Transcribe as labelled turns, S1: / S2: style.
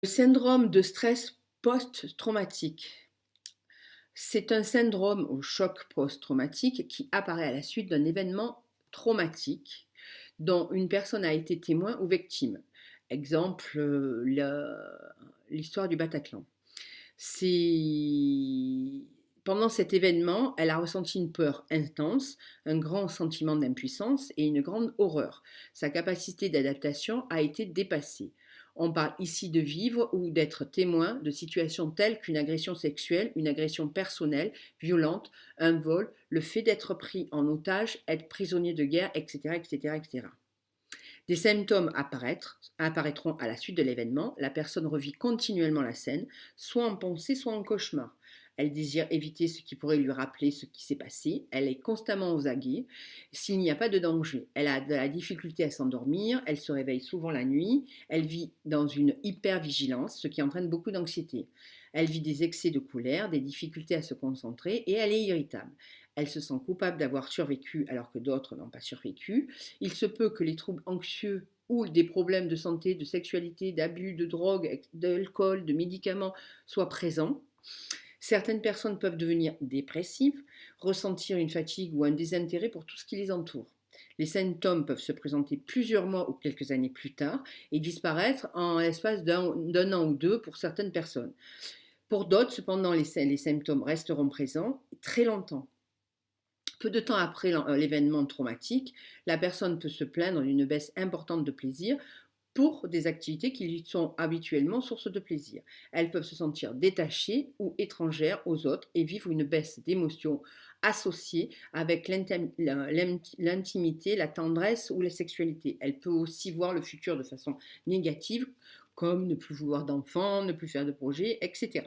S1: Le syndrome de stress post-traumatique, c'est un syndrome au choc post-traumatique qui apparaît à la suite d'un événement traumatique dont une personne a été témoin ou victime. Exemple, l'histoire du Bataclan. C'est pendant cet événement, elle a ressenti une peur intense, un grand sentiment d'impuissance et une grande horreur. Sa capacité d'adaptation a été dépassée. On parle ici de vivre ou d'être témoin de situations telles qu'une agression sexuelle, une agression personnelle, violente, un vol, le fait d'être pris en otage, être prisonnier de guerre, etc., etc., etc. Des symptômes apparaîtront à la suite de l'événement. La personne revit continuellement la scène, soit en pensée, soit en cauchemar. Elle désire éviter ce qui pourrait lui rappeler ce qui s'est passé. Elle est constamment aux aguets s'il n'y a pas de danger. Elle a de la difficulté à s'endormir. Elle se réveille souvent la nuit. Elle vit dans une hypervigilance, ce qui entraîne beaucoup d'anxiété. Elle vit des excès de colère, des difficultés à se concentrer et elle est irritable. Elle se sent coupable d'avoir survécu alors que d'autres n'ont pas survécu. Il se peut que les troubles anxieux ou des problèmes de santé, de sexualité, d'abus, de drogue, d'alcool, de médicaments soient présents. Certaines personnes peuvent devenir dépressives, ressentir une fatigue ou un désintérêt pour tout ce qui les entoure. Les symptômes peuvent se présenter plusieurs mois ou quelques années plus tard et disparaître en l'espace d'un an ou deux pour certaines personnes. Pour d'autres, cependant, les symptômes resteront présents très longtemps. Peu de temps après l'événement traumatique, la personne peut se plaindre d'une baisse importante de plaisir pour des activités qui lui sont habituellement source de plaisir. Elles peuvent se sentir détachées ou étrangères aux autres et vivre une baisse d'émotions associée avec l'intimité, la tendresse ou la sexualité. Elle peut aussi voir le futur de façon négative, comme ne plus vouloir d'enfants, ne plus faire de projets, etc.